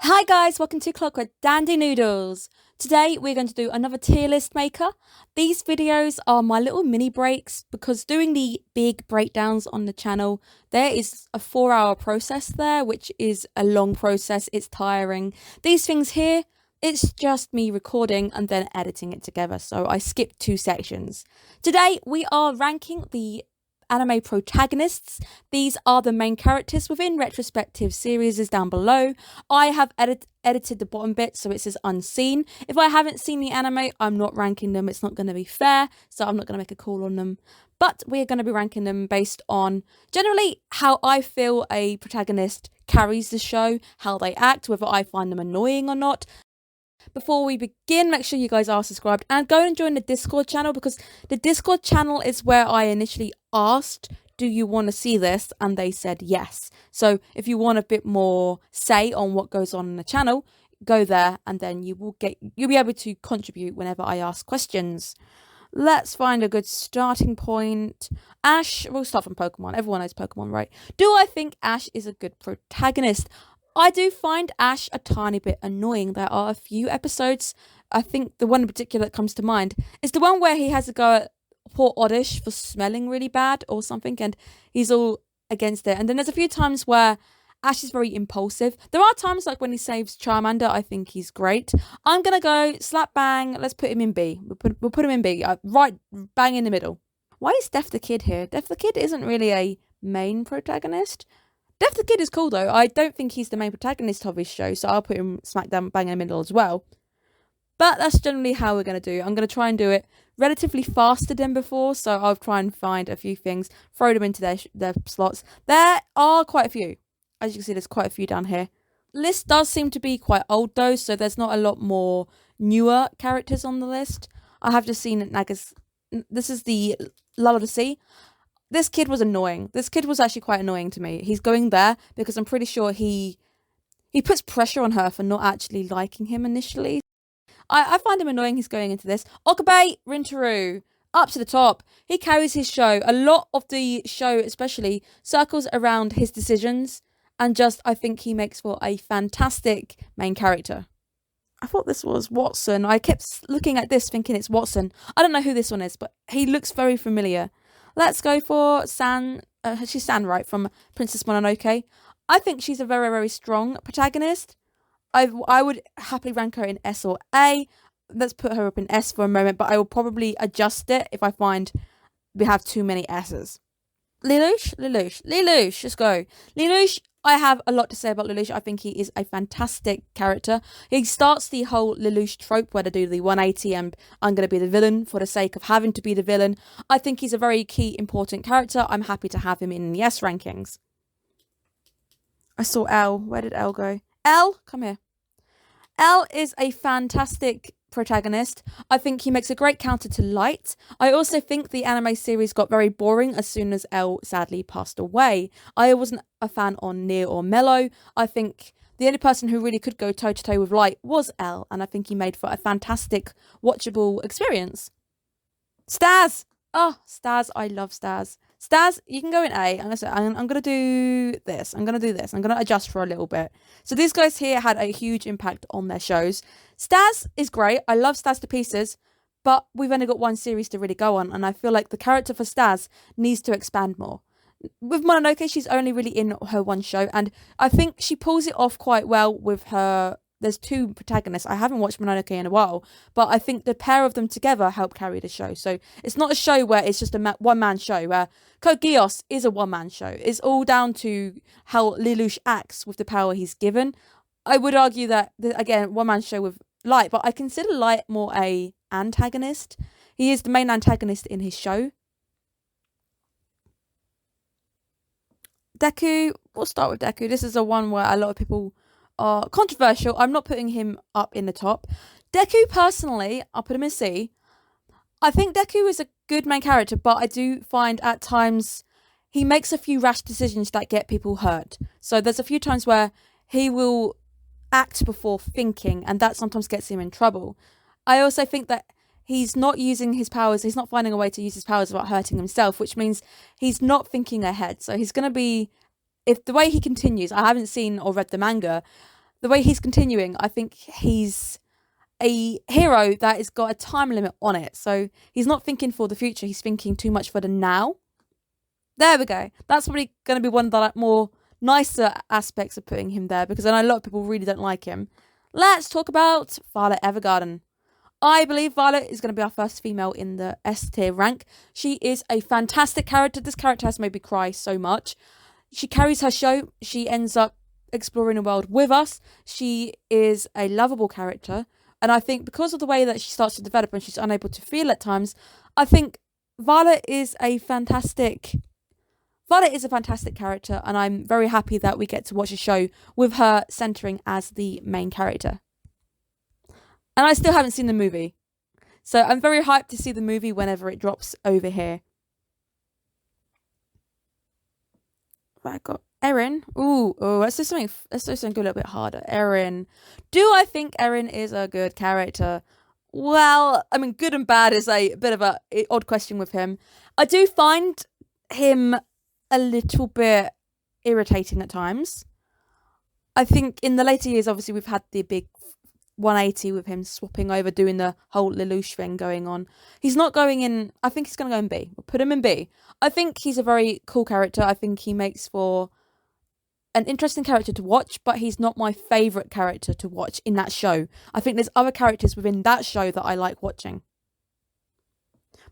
Hi guys, welcome to Clockwork Dandy Noodles. Today we're going to do another tier list maker. These videos are my little mini breaks because doing the big breakdowns on the channel, there is a 4-hour process there, which is a long process. It's tiring. These things here, it's just me recording and then editing it together. So I skipped 2 sections. Today we are ranking the anime protagonists. These are the main characters within retrospective series is down below. I have edited the bottom bit so it says unseen. If I haven't seen the anime, I'm not ranking them. It's not going to be fair, so I'm not going to make a call on them. But we're going to be ranking them based on generally how I feel a protagonist carries the show, how they act, whether I find them annoying or not. Before we begin, make sure you guys are subscribed and go and join the Discord channel, because the Discord channel is where I initially asked, do you want to see this? And they said yes. So if you want a bit more say on what goes on in the channel, go there and then you'll be able to contribute whenever I ask questions. Let's find a good starting point. Ash, we'll start from Pokemon. Everyone knows Pokemon, right? Do I think Ash is a good protagonist? I do find Ash a tiny bit annoying. There are a few episodes, I think the one in particular that comes to mind is the one where he has to go at poor Oddish for smelling really bad or something, and he's all against it. And then there's a few times where Ash is very impulsive. There are times like when he saves Charmander, I think he's great. I'm going to go slap bang, let's put him in B. We'll put him in B, right bang in the middle. Why is Def the Kid here? Def the Kid isn't really a main protagonist. Def the Kid is cool though. I don't think he's the main protagonist of his show, so I'll put him smack down bang in the middle as well. But that's generally how we're going to do. I'm going to try and do it relatively faster than before, so I'll try and find a few things, throw them into their slots. There are quite a few. As you can see, there's quite a few down here. List does seem to be quite old though, so there's not a lot more newer characters on the list. I have just seen Naga's. This is the Lull of the Sea. This kid was annoying. This kid was actually quite annoying to me. He's going there because I'm pretty sure he puts pressure on her for not actually liking him initially. I find him annoying. He's going into this. Okabe Rintaru, up to the top. He carries his show. A lot of the show especially circles around his decisions, and just I think he makes for a fantastic main character. I thought this was Watson. I kept looking at this thinking it's Watson. I don't know who this one is, but he looks very familiar. Let's go for San. She's San, right, from Princess Mononoke. I think she's a very, very strong protagonist. I would happily rank her in S or A. Let's put her up in S for a moment, but I will probably adjust it if I find we have too many S's. Lelouch. Let's go. Lelouch. I have a lot to say about Lelouch. I think he is a fantastic character. He starts the whole Lelouch trope where they do the 180 and I'm going to be the villain for the sake of having to be the villain. I think he's a very key, important character. I'm happy to have him in the S rankings. I saw L. Where did L go? L, come here. L is a fantastic protagonist. I think he makes a great counter to Light. I also think the anime series got very boring as soon as L sadly passed away. I wasn't a fan on Near or Mellow. I think the only person who really could go toe to toe with Light was L, and I think he made for a fantastic watchable experience. Staz! Oh, Staz, I love Staz. Staz, you can go in A. I'm going to do this. I'm going to adjust for a little bit. So these guys here had a huge impact on their shows. Staz is great. I love Staz to pieces, but we've only got one series to really go on, and I feel like the character for Staz needs to expand more. With Mononoke, she's only really in her one show, and I think she pulls it off quite well with her. There's 2 protagonists. I haven't watched Mononoke in a while, but I think the pair of them together help carry the show. So it's not a show where it's just a one-man show, where Code Geass is a one-man show. It's all down to how Lelouch acts with the power he's given. I would argue that, again, one-man show with Light, but I consider Light more a antagonist. He is the main antagonist in his show. Deku, we'll start with Deku. This is the one where a lot of people are controversial. I'm not putting him up in the top. Deku, personally, I'll put him in C. I think Deku is a good main character, but I do find at times he makes a few rash decisions that get people hurt. So there's a few times where he will act before thinking, and that sometimes gets him in trouble. I also think that he's not using his powers, he's not finding a way to use his powers without hurting himself, which means he's not thinking ahead. So he's going to be, if the way he continues, I haven't seen or read the manga, the way he's continuing, I think he's a hero that has got a time limit on it. So he's not thinking for the future, he's thinking too much for the now. There we go. That's probably going to be one of the more nicer aspects of putting him there, because I know a lot of people really don't like him. Let's talk about Violet Evergarden. I believe Violet is going to be our first female in the S tier rank. She is a fantastic character. This character has made me cry so much. She carries her show. She ends up exploring the world with us. She is a lovable character. And I think because of the way that she starts to develop and she's unable to feel at times, I think Violet is a fantastic character, and I'm very happy that we get to watch a show with her centering as the main character. And I still haven't seen the movie, so I'm very hyped to see the movie whenever it drops over here. I got Erin. Let's do something a little bit harder. Erin. Do I think Erin is a good character? Well, I mean, good and bad is a bit of a odd question with him. I do find him a little bit irritating at times. I think in the later years, obviously, we've had the big 180 with him swapping over, doing the whole Lelouch thing going on. He's not going in. I think he's going to go in B. We'll put him in B. I think he's a very cool character. I think he makes for an interesting character to watch, but he's not my favourite character to watch in that show. I think there's other characters within that show that I like watching.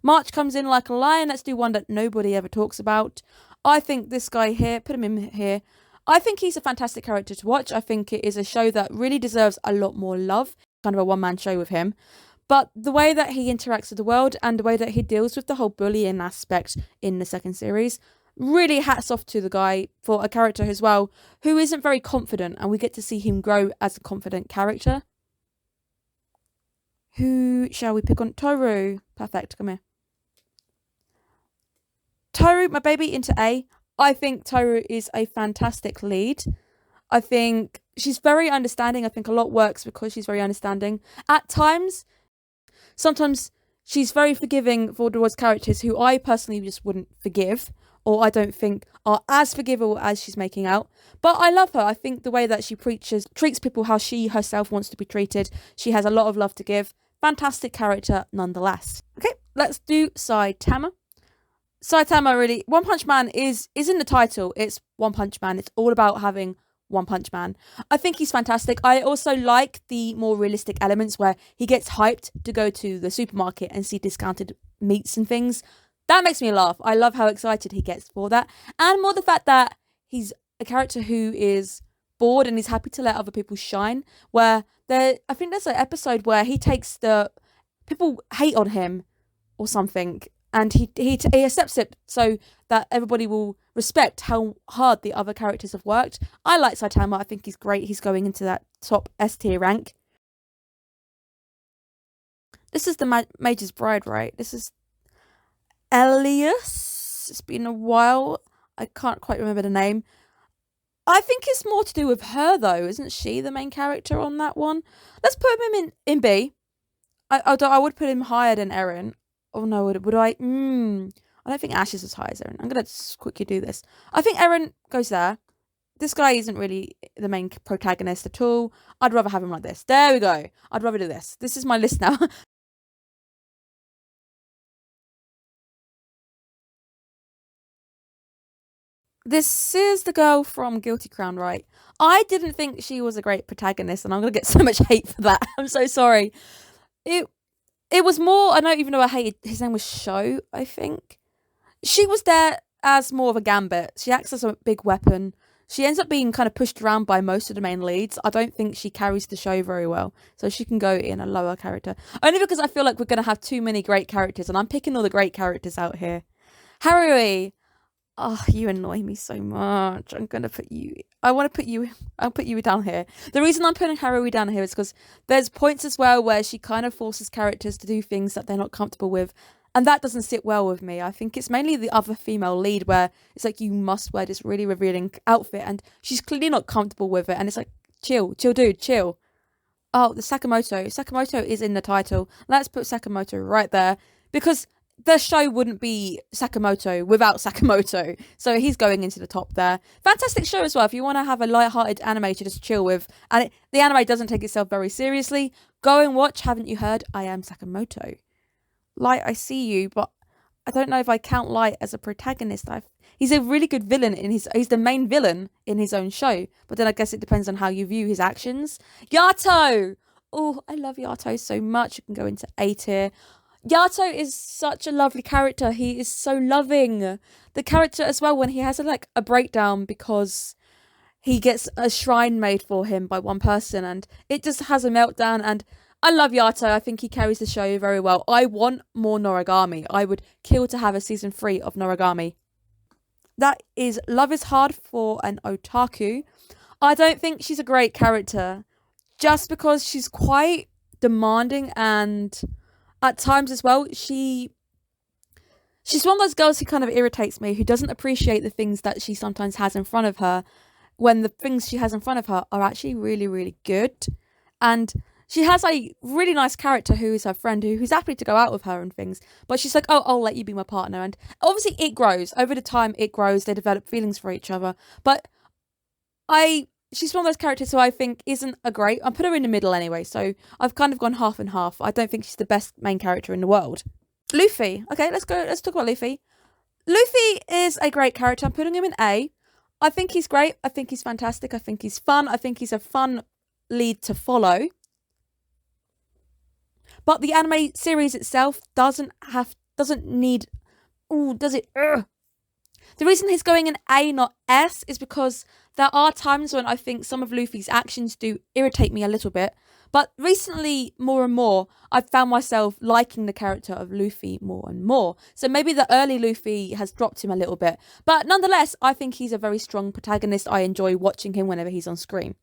March comes in like a lion. Let's do one that nobody ever talks about. I think this guy here, put him in here. I think he's a fantastic character to watch. I think it is a show that really deserves a lot more love. Kind of a one-man show with him. But the way that he interacts with the world and the way that he deals with the whole bullying aspect in the second series, really hats off to the guy for a character as well who isn't very confident, and we get to see him grow as a confident character. Who shall we pick on? Toru. Perfect. Come here. Toru, my baby, into A. I think Toru is a fantastic lead. I think she's very understanding. I think a lot works because she's very understanding. At times, sometimes she's very forgiving for towards characters who I personally just wouldn't forgive, or I don't think are as forgivable as she's making out. But I love her. I think the way that she treats people how she herself wants to be treated. She has a lot of love to give. Fantastic character nonetheless. Okay, let's do Saitama. Saitama, really, One Punch Man is in the title. It's One Punch Man. It's all about having One Punch Man. I think he's fantastic. I also like the more realistic elements where he gets hyped to go to the supermarket and see discounted meats and things. That makes me laugh. I love how excited he gets for that. And more the fact that he's a character who is bored and he's happy to let other people shine. Where I think there's an episode where he takes people hate on him or something, and he accepts it so that everybody will respect how hard the other characters have worked. I like Saitama. I think he's great. He's going into that top S tier rank. This is the Major's Bride, right? This is Elias. It's been a while. I can't quite remember the name. I think it's more to do with her, though. Isn't she the main character on that one? Let's put him in B. I would put him higher than Erin. Oh no, would I? I don't think Ash is as high as Erin. I'm going to quickly do this. I think Erin goes there. This guy isn't really the main protagonist at all. I'd rather have him like this. There we go. I'd rather do this. This is my list now. This is the girl from Guilty Crown, right? I didn't think she was a great protagonist, and I'm going to get so much hate for that. I'm so sorry. It was more, I don't even know I hated, his name was Sho, I think. She was there as more of a gambit. She acts as a big weapon. She ends up being kind of pushed around by most of the main leads. I don't think she carries the show very well. So she can go in a lower character. Only because I feel like we're going to have too many great characters, and I'm picking all the great characters out here. Haruhi. Oh, you annoy me so much. I'm going to put you... I'll put you down here. The reason I'm putting Haruhi down here is because there's points as well where she kind of forces characters to do things that they're not comfortable with. And that doesn't sit well with me. I think it's mainly the other female lead where it's like, you must wear this really revealing outfit. And she's clearly not comfortable with it. And it's like, chill, dude, chill. Oh, the Sakamoto. Sakamoto is in the title. Let's put Sakamoto right there. Because the show wouldn't be Sakamoto without Sakamoto. So he's going into the top there. Fantastic show as well. If you want to have a light-hearted anime to just chill with, and the anime doesn't take itself very seriously, go and watch Haven't You Heard? I Am Sakamoto. Light, I see you, but I don't know if I count Light as a protagonist. He's a really good villain he's the main villain in his own show. But then I guess it depends on how you view his actions. Yato! Oh, I love Yato so much. You can go into A tier. Yato is such a lovely character. He is so loving. The character as well, when he has a breakdown because he gets a shrine made for him by one person and it just has a meltdown. And I love Yato. I think he carries the show very well. I want more Noragami. I would kill to have a season 3 of Noragami. That is Love is Hard for an Otaku. I don't think she's a great character just because she's quite demanding, and at times as well, she's one of those girls who kind of irritates me, who doesn't appreciate the things that she sometimes has in front of her when the things she has in front of her are actually really, really good. And she has a really nice character who is her friend, who's happy to go out with her and things. But she's like, oh, I'll let you be my partner. And obviously it grows. Over the time, it grows. They develop feelings for each other. But she's one of those characters who I think isn't a great. I put her in the middle anyway, so I've kind of gone half and half. I don't think she's the best main character in the world. Luffy. Okay, let's talk about Luffy. Luffy is a great character. I'm putting him in A. I think he's great. I think he's fantastic. I think he's fun. I think he's a fun lead to follow. But the anime series itself doesn't need. Oh, does it? Ugh. The reason he's going in A, not S, is because there are times when I think some of Luffy's actions do irritate me a little bit. But recently, more and more, I've found myself liking the character of Luffy more and more. So maybe the early Luffy has dropped him a little bit. But nonetheless, I think he's a very strong protagonist. I enjoy watching him whenever he's on screen.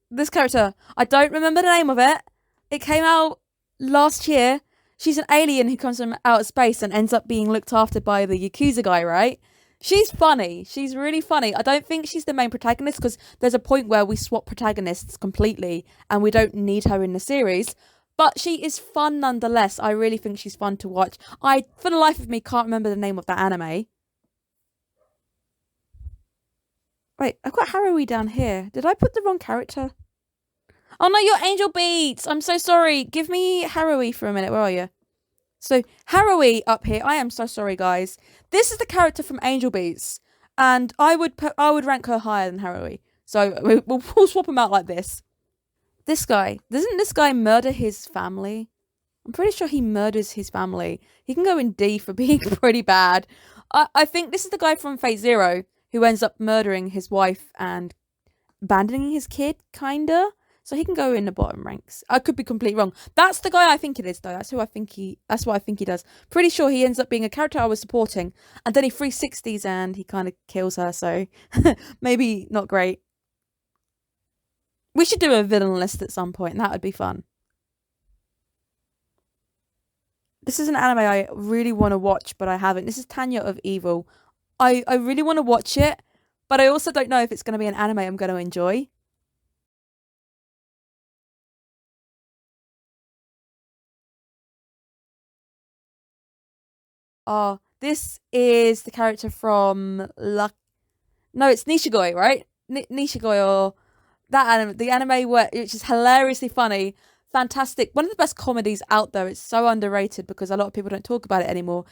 This character, I don't remember the name of it. It came out last year. She's an alien who comes from outer space and ends up being looked after by the Yakuza guy, right? She's funny. She's really funny. I don't think she's the main protagonist because there's a point where we swap protagonists completely and we don't need her in the series. But she is fun nonetheless. I really think she's fun to watch. I, for the life of me, can't remember the name of that anime. Wait, I've got Haruhi down here. Did I put the wrong character? Oh no, you're Angel Beats. I'm so sorry. Give me Haruhi for a minute. Where are you? So Haruhi up here. I am so sorry, guys. This is the character from Angel Beats, and I would rank her higher than Haruhi. So we'll swap them out like this. This guy, doesn't this guy murder his family? I'm pretty sure he murders his family. He can go in D for being pretty bad. I think this is the guy from Fate Zero who ends up murdering his wife and abandoning his kid, kinda. So he can go in the bottom ranks. I could be completely wrong. That's the guy I think it is, though. That's what I think he does. Pretty sure he ends up being a character I was supporting, and then he 360s and he kind of kills her. So maybe not great. We should do a villain list at some point. That would be fun. This is an anime I really want to watch, but I haven't. This is Tanya of Evil. I really want to watch it, but I also don't know if it's going to be an anime I'm going to enjoy. Oh, this is the character from No, it's Nishigoi, right? Nishigoi, or that anime, the anime which is hilariously funny, fantastic. One of the best comedies out there. It's so underrated because a lot of people don't talk about it anymore.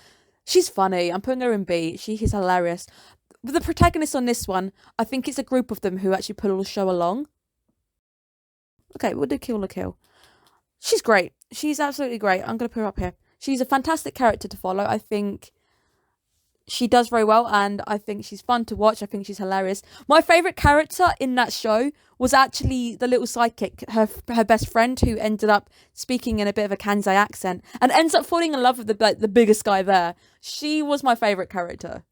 She's funny. I'm putting her in B. She is hilarious. The protagonist on this one, I think it's a group of them who actually pull the show along. Okay, we'll do Kill la Kill. She's great. She's absolutely great. I'm going to put her up here. She's a fantastic character to follow. I think she does very well, and I think she's fun to watch. I think she's hilarious. My favourite character in that show was actually the little sidekick, her best friend, who ended up speaking in a bit of a Kansai accent and ends up falling in love with the biggest guy there. She was my favourite character.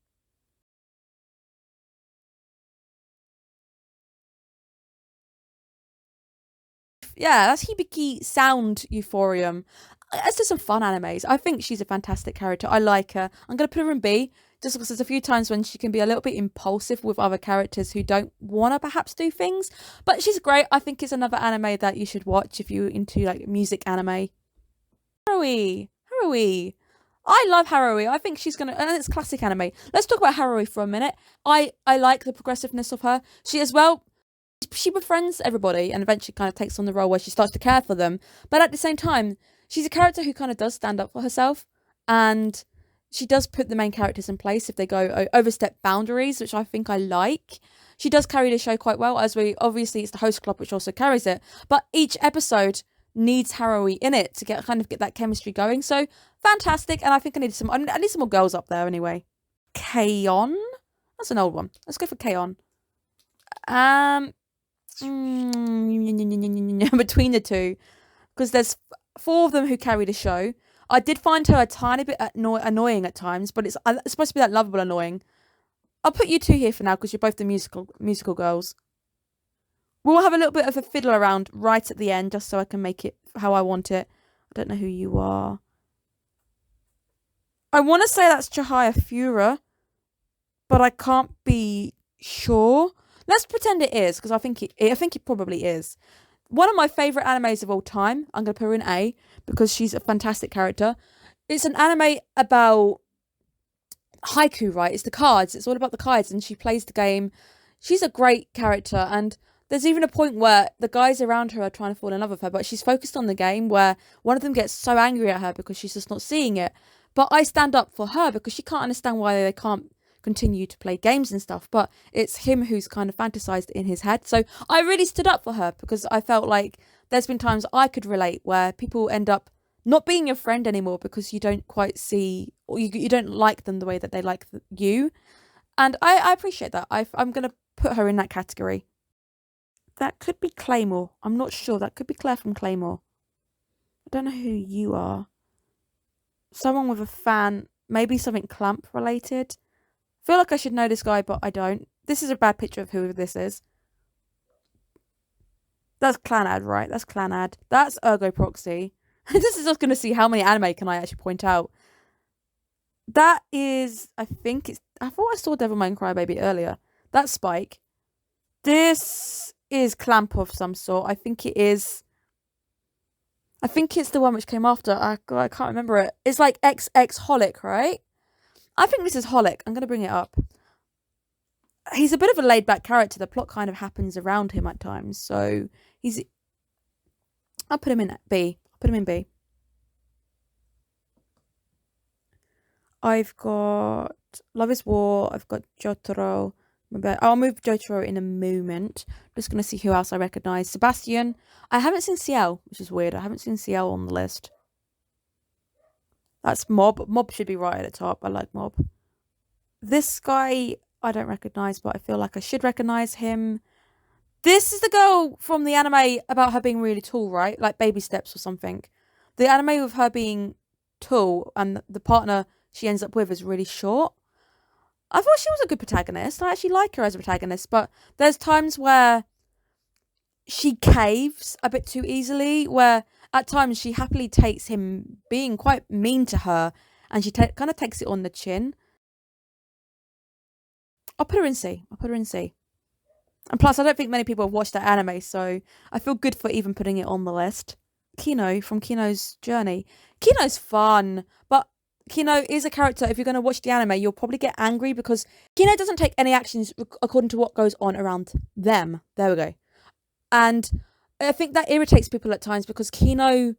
Yeah, that's Hibiki Sound Euphorium. Let's do some fun animes. I think she's a fantastic character. I like her. I'm going to put her in B just because there's a few times when she can be a little bit impulsive with other characters who don't want to perhaps do things. But she's great. I think it's another anime that you should watch if you're into like music anime. Haruhi. Haruhi. I love Haruhi. I think she's gonna, and it's classic anime. Let's talk about Haruhi for a minute. I like the progressiveness of her. She as well. She befriends everybody and eventually kind of takes on the role where she starts to care for them. But at the same time, she's a character who kind of does stand up for herself, and she does put the main characters in place if they go overstep boundaries, which I think I like. She does carry the show quite well, as we obviously it's the host club which also carries it. But each episode needs Haruhi in it to get that chemistry going. So fantastic, and I think I need some more girls up there anyway. Kaon, that's an old one. Let's go for Kaon. Um, between the two, because there's four of them who carry the show. I did find her a tiny bit annoying at times, but it's supposed to be that lovable annoying. I'll put you two here for now because you're both the musical girls. We'll have a little bit of a fiddle around right at the end just so I can make it how I want it. I don't know who you are. I want to say that's Chihaya Fura, but I can't be sure. Let's pretend it is because I think it probably is. One of my favourite animes of all time. I'm going to put her in A because she's a fantastic character. It's an anime about haiku, right? It's the cards. It's all about the cards, and she plays the game. She's a great character, and there's even a point where the guys around her are trying to fall in love with her, but she's focused on the game where one of them gets so angry at her because she's just not seeing it. But I stand up for her because she can't understand why they can't continue to play games and stuff, but it's him who's kind of fantasized in his head. So I really stood up for her because I felt like there's been times I could relate where people end up not being your friend anymore because you don't quite see, or you don't like them the way that they like you. And I appreciate that. I'm going to put her in that category. That could be Claymore. I'm not sure. That could be Claire from Claymore. I don't know who you are. Someone with a fan, maybe something Clamp related. Feel like I should know this guy, but I don't. This is a bad picture of who this is. That's Clanad, right? That's Clanad. That's Ergo Proxy. This is just going to see how many anime can I actually point out. That is, I thought I saw Devilman Crybaby earlier. That's Spike. This is Clamp of some sort. I think it is. I think it's the one which came after. I can't remember it. It's like XX Holic, right? I think this is Holic. I'm going to bring it up. He's a bit of a laid back character. The plot kind of happens around him at times. So I'll put him in B. I've got Love is War. I've got Jotaro. I'll move Jotaro in a moment. Just going to see who else I recognise. Sebastian. I haven't seen Ciel, which is weird. I haven't seen Ciel on the list. That's Mob. Mob should be right at the top. I like Mob. This guy I don't recognise, but I feel like I should recognise him. This is the girl from the anime about her being really tall, right? Like Baby Steps or something. The anime with her being tall and the partner she ends up with is really short. I thought she was a good protagonist. I actually like her as a protagonist, but there's times where she caves a bit too easily, where at times she happily takes him being quite mean to her, and she kind of takes it on the chin. I'll put her in C. And plus, I don't think many people have watched that anime, so I feel good for even putting it on the list. Kino from Kino's Journey. Kino's fun, but Kino is a character, if you're going to watch the anime, you'll probably get angry because Kino doesn't take any actions according to what goes on around them. There we go. And I think that irritates people at times because Kino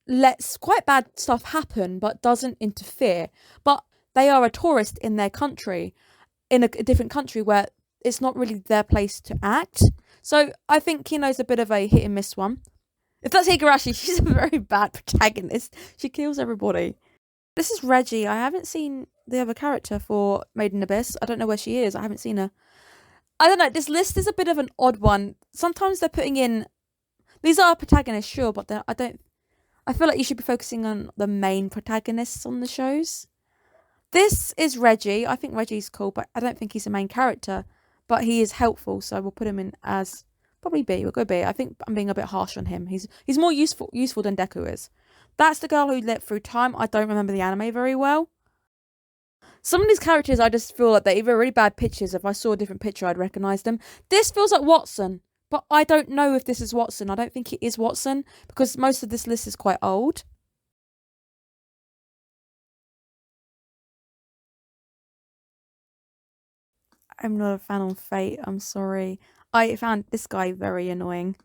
lets quite bad stuff happen but doesn't interfere. But they are a tourist in their country, in a different country where it's not really their place to act. So I think Kino's a bit of a hit and miss one. If that's Higurashi, she's a very bad protagonist. She kills everybody. This is Reggie. I haven't seen the other character for Maiden Abyss. I don't know where she is. I haven't seen her. I don't know. This list is a bit of an odd one. Sometimes they're putting in... These are protagonists, sure, but I feel like you should be focusing on the main protagonists on the shows. This is Reggie. I think Reggie's cool, but I don't think he's the main character. But he is helpful, so we'll put him in as... Probably B. We'll go B. I think I'm being a bit harsh on him. He's more useful than Deku is. That's the girl who lived through time. I don't remember the anime very well. Some of these characters, I just feel like they're either really bad pictures. If I saw a different picture, I'd recognise them. This feels like Watson, but I don't know if this is Watson. I don't think it is Watson because most of this list is quite old. I'm not a fan on Fate. I'm sorry. I found this guy very annoying.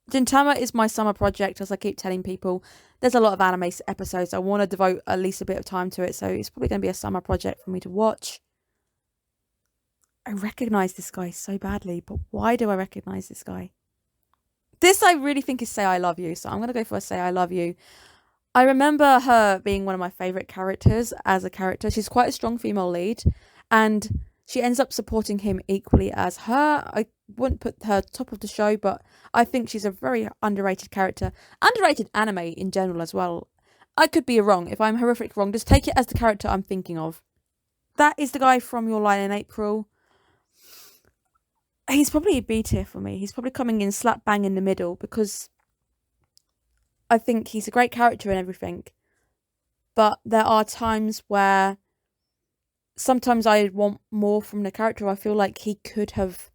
Gintama is my summer project, as I keep telling people. There's a lot of anime episodes. I want to devote at least a bit of time to it, so it's probably going to be a summer project for me to watch. I recognise this guy so badly, but why do I recognise this guy? This I really think is Say I Love You, so I'm going to go for a Say I Love You. I remember her being one of my favourite characters as a character. She's quite a strong female lead, and she ends up supporting him equally as her. I wouldn't put her top of the show, but I think she's a very underrated character. Underrated anime in general as well. I could be wrong. If I'm horrific wrong, just take it as the character I'm thinking of. That is the guy from Your Lie in April. He's probably a B tier for me. He's probably coming in slap bang in the middle because I think he's a great character and everything. But there are times where sometimes I want more from the character. I feel like he could have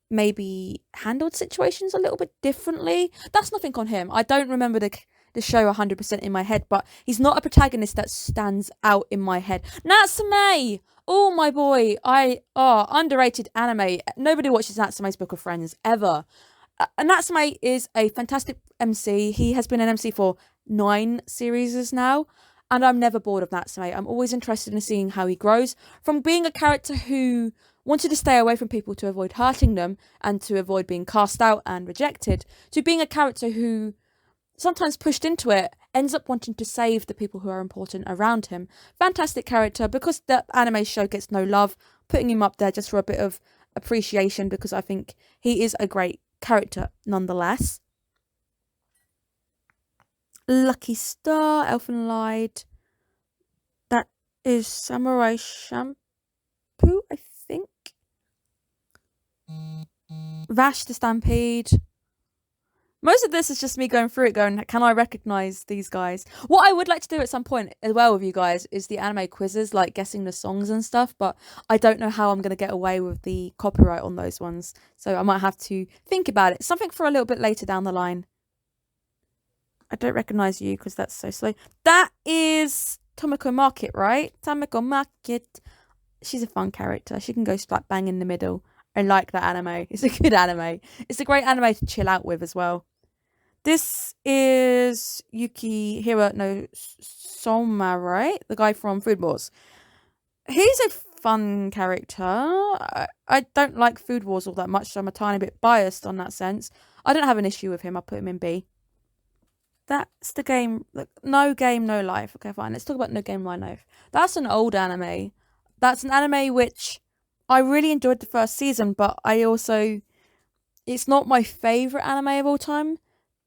maybe handled situations a little bit differently. That's nothing on him. I don't remember the show 100% in my head, but he's not a protagonist that stands out in my head. Natsume! Oh, my boy. Underrated anime. Nobody watches Natsume's Book of Friends, ever. Natsume is a fantastic MC. He has been an MC for 9 series now, and I'm never bored of Natsume. I'm always interested in seeing how he grows. From being a character who wanted to stay away from people to avoid hurting them and to avoid being cast out and rejected, to being a character who, sometimes pushed into it, ends up wanting to save the people who are important around him. Fantastic character. Because the anime show gets no love, putting him up there just for a bit of appreciation, because I think he is a great character nonetheless. Lucky Star, Elfen Lied. That is Samurai Shampoo, I think. Vash the Stampede. Most of this is just me going through it, going, can I recognise these guys? What I would like to do at some point as well with you guys is the anime quizzes, like guessing the songs and stuff, but I don't know how I'm going to get away with the copyright on those ones, so I might have to think about it. Something for a little bit later down the line. I don't recognise you because that's so slow. That is Tomoko Market, right? Tomoko Market. She's a fun character. She can go slap bang in the middle. I like that anime. It's a good anime. It's a great anime to chill out with as well. This is Yukihiro no Soma, right? The guy from Food Wars. He's a fun character. I don't like Food Wars all that much, so I'm a tiny bit biased on that sense. I don't have an issue with him. I'll put him in B. That's the game. No Game, No Life. Okay, fine. Let's talk about No Game, No Life. That's an old anime. That's an anime which I really enjoyed the first season, but it's not my favourite anime of all time.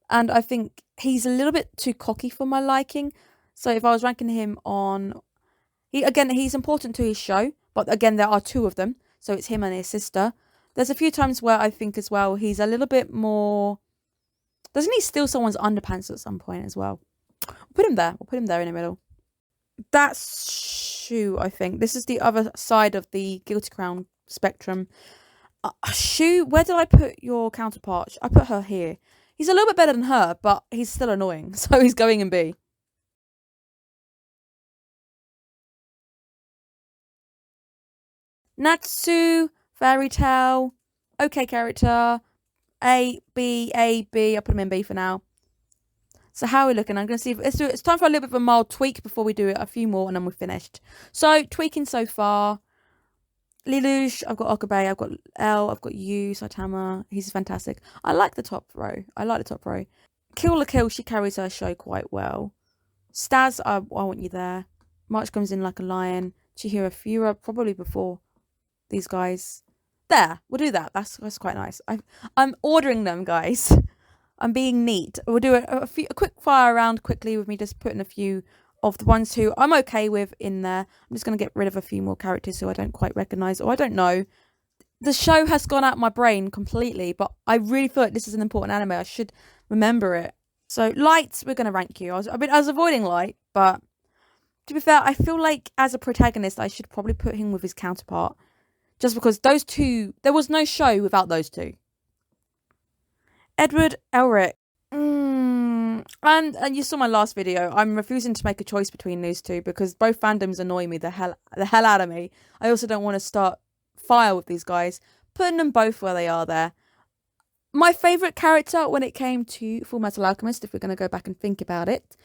And I think he's a little bit too cocky for my liking. So if I was ranking him on... He's important to his show. But again, there are 2 of them. So it's him and his sister. There's a few times where I think as well, he's a little bit more... Doesn't he steal someone's underpants at some point as well? We'll put him there. We'll put him there in the middle. That's Shu, I think. This is the other side of the Guilty Crown spectrum. Shu, where did I put your counterpart? I put her here. He's a little bit better than her, but he's still annoying, so he's going in B. Natsu, Fairy Tale, okay character, A, B, A, B. I'll put him in B for now. So how are we looking? I'm going to see if it's time for a little bit of a mild tweak before we do it. A few more and then we're finished. So tweaking so far. Lelouch, I've got Okabe, I've got L, I've got U, Saitama. He's fantastic. I like the top row. Kill la Kill, she carries her show quite well. Staz, I want you there. March comes in like a lion. Chihiro Fura, probably before these guys. There, we'll do that. That's quite nice. I'm ordering them, guys. I'm being neat. We'll do a quick fire round quickly with me just putting a few of the ones who I'm okay with in there. I'm just going to get rid of a few more characters who I don't quite recognise or I don't know. The show has gone out my brain completely, but I really feel like this is an important anime. I should remember it. So Light, we're going to rank you. I was avoiding Light, but to be fair, I feel like as a protagonist, I should probably put him with his counterpart. Just because those 2, there was no show without those 2. Edward Elric. And you saw my last video. I'm refusing to make a choice between these 2 because both fandoms annoy me the hell out of me. I also don't want to start fire with these guys, putting them both where they are there. My favourite character when it came to Full Metal Alchemist, if we're going to go back and think about it,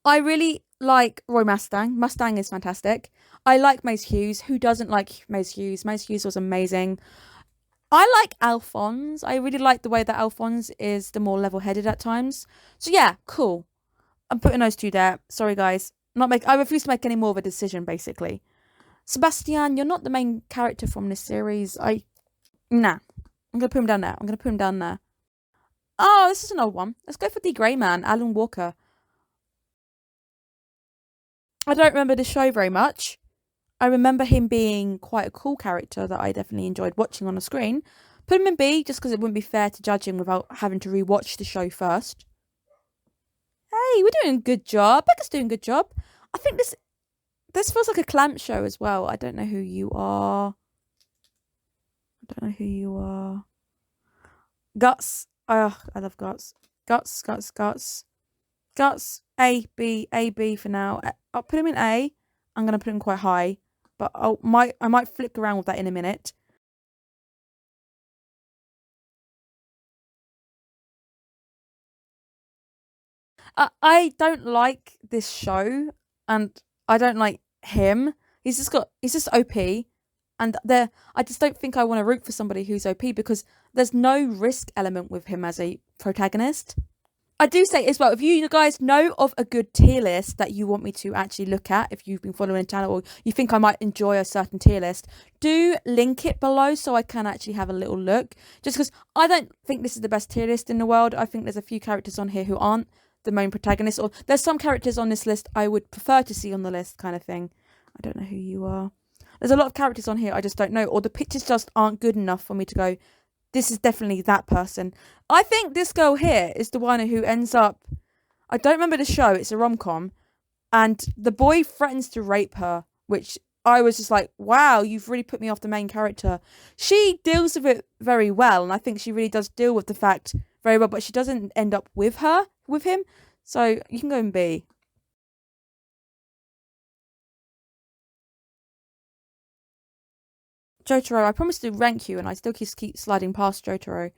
I really like Roy Mustang. Mustang is fantastic. I like Mace Hughes. Who doesn't like Mace Hughes? Mace Hughes was amazing. I like Alphonse. I really like the way that Alphonse is the more level-headed at times. So yeah, cool. I'm putting those two there. Sorry, guys. I refuse to make any more of a decision, basically. Sebastian, you're not the main character from this series. Nah. I'm going to put him down there. Oh, this is an old one. Let's go for the Grey Man, Alan Walker. I don't remember the show very much. I remember him being quite a cool character that I definitely enjoyed watching on the screen. Put him in B just because it wouldn't be fair to judge him without having to rewatch the show first. Hey, we're doing a good job. Becca's doing a good job. I think this feels like a Clamp show as well. I don't know who you are. Guts. Oh, I love Guts. Guts. A, B for now. I'll put him in A. I'm going to put him quite high. But I might flick around with that in a minute. I don't like this show, and I don't like him. He's just OP, and I just don't think I want to root for somebody who's OP because there's no risk element with him as a protagonist. I do say as well, if you guys know of a good tier list that you want me to actually look at, if you've been following the channel or you think I might enjoy a certain tier list, do link it below so I can actually have a little look. Just because I don't think this is the best tier list in the world. I think there's a few characters on here who aren't the main protagonists, or there's some characters on this list I would prefer to see on the list kind of thing. I don't know who you are. There's a lot of characters on here I just don't know, or the pictures just aren't good enough for me to go, this is definitely that person. I think this girl here is the one who ends up... I don't remember the show. It's a rom-com. And the boy threatens to rape her, which I was just like, wow, you've really put me off the main character. She deals with it very well, and I think she really does deal with the fact very well, but she doesn't end up with him. So you can go and B. Jotaro, I promised to rank you, and I still keep sliding past Jotaro.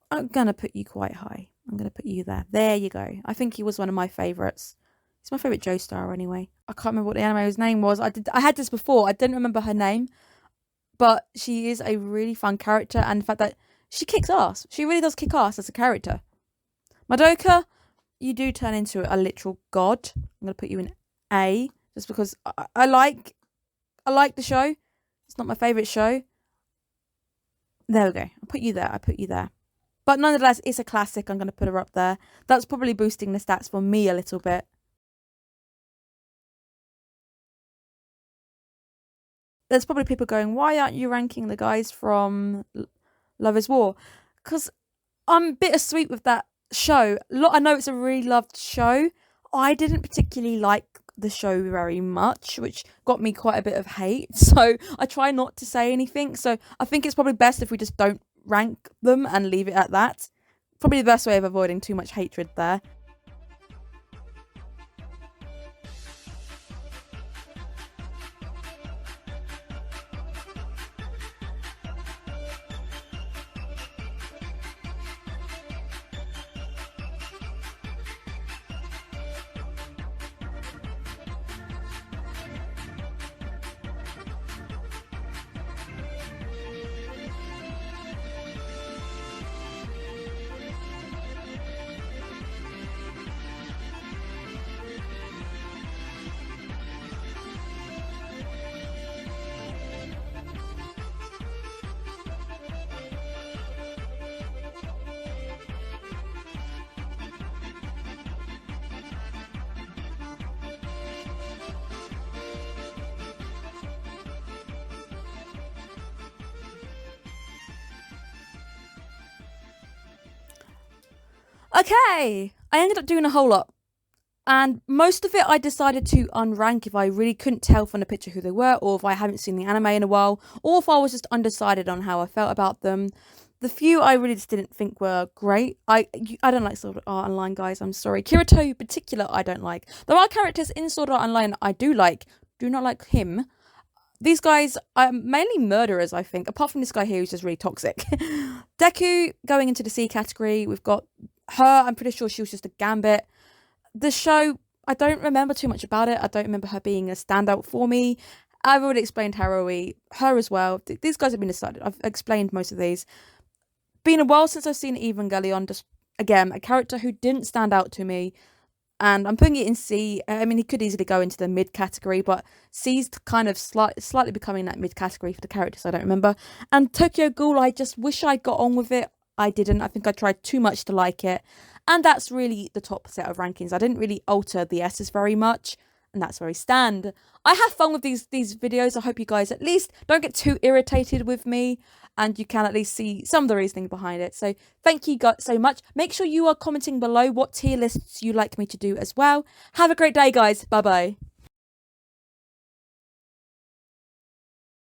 I'm going to put you quite high. I'm going to put you there. There you go. I think he was one of my favourites. He's my favourite Joestar anyway. I can't remember what the anime's name was. I had this before. I didn't remember her name. But she is a really fun character. And the fact that she kicks ass. She really does kick ass as a character. Madoka, you do turn into a literal god. I'm going to put you in A. Just because I like the show. It's not my favourite show. There we go. I put you there. But nonetheless, it's a classic. I'm going to put her up there. That's probably boosting the stats for me a little bit. There's probably people going, why aren't you ranking the guys from Love is War? Because I'm bittersweet with that show. I know it's a really loved show. I didn't particularly like the show very much, which got me quite a bit of hate. So I try not to say anything. So I think it's probably best if we just don't rank them and leave it at that. Probably the best way of avoiding too much hatred there. Okay, I ended up doing a whole lot. And most of it I decided to unrank if I really couldn't tell from the picture who they were, or if I haven't seen the anime in a while, or if I was just undecided on how I felt about them. The few I really just didn't think were great. I don't like Sword Art Online, guys. I'm sorry. Kirito in particular, I don't like. There are characters in Sword Art Online I do like. Do not like him. These guys are mainly murderers, I think, apart from this guy here who's just really toxic. Deku going into the C category. We've got her. I'm pretty sure she was just a gambit. The show, I don't remember too much about it. I don't remember her being a standout for me. I've already explained Haruhi, her as well. These guys have been decided. I've explained most of these. Been a while since I've seen Evangelion. Just again, a character who didn't stand out to me, and I'm putting it in C. I mean, he could easily go into the mid category, but C's kind of slightly becoming that mid category for the characters I don't remember. And Tokyo Ghoul, I just wish I got on with it. I didn't. I think I tried too much to like it. And that's really the top set of rankings. I didn't really alter the S's very much, and that's where I stand. I have fun with these videos. I hope you guys at least don't get too irritated with me, and you can at least see some of the reasoning behind it. So thank you guys so much. Make sure you are commenting below what tier lists you like me to do as well. Have a great day, guys. Bye bye.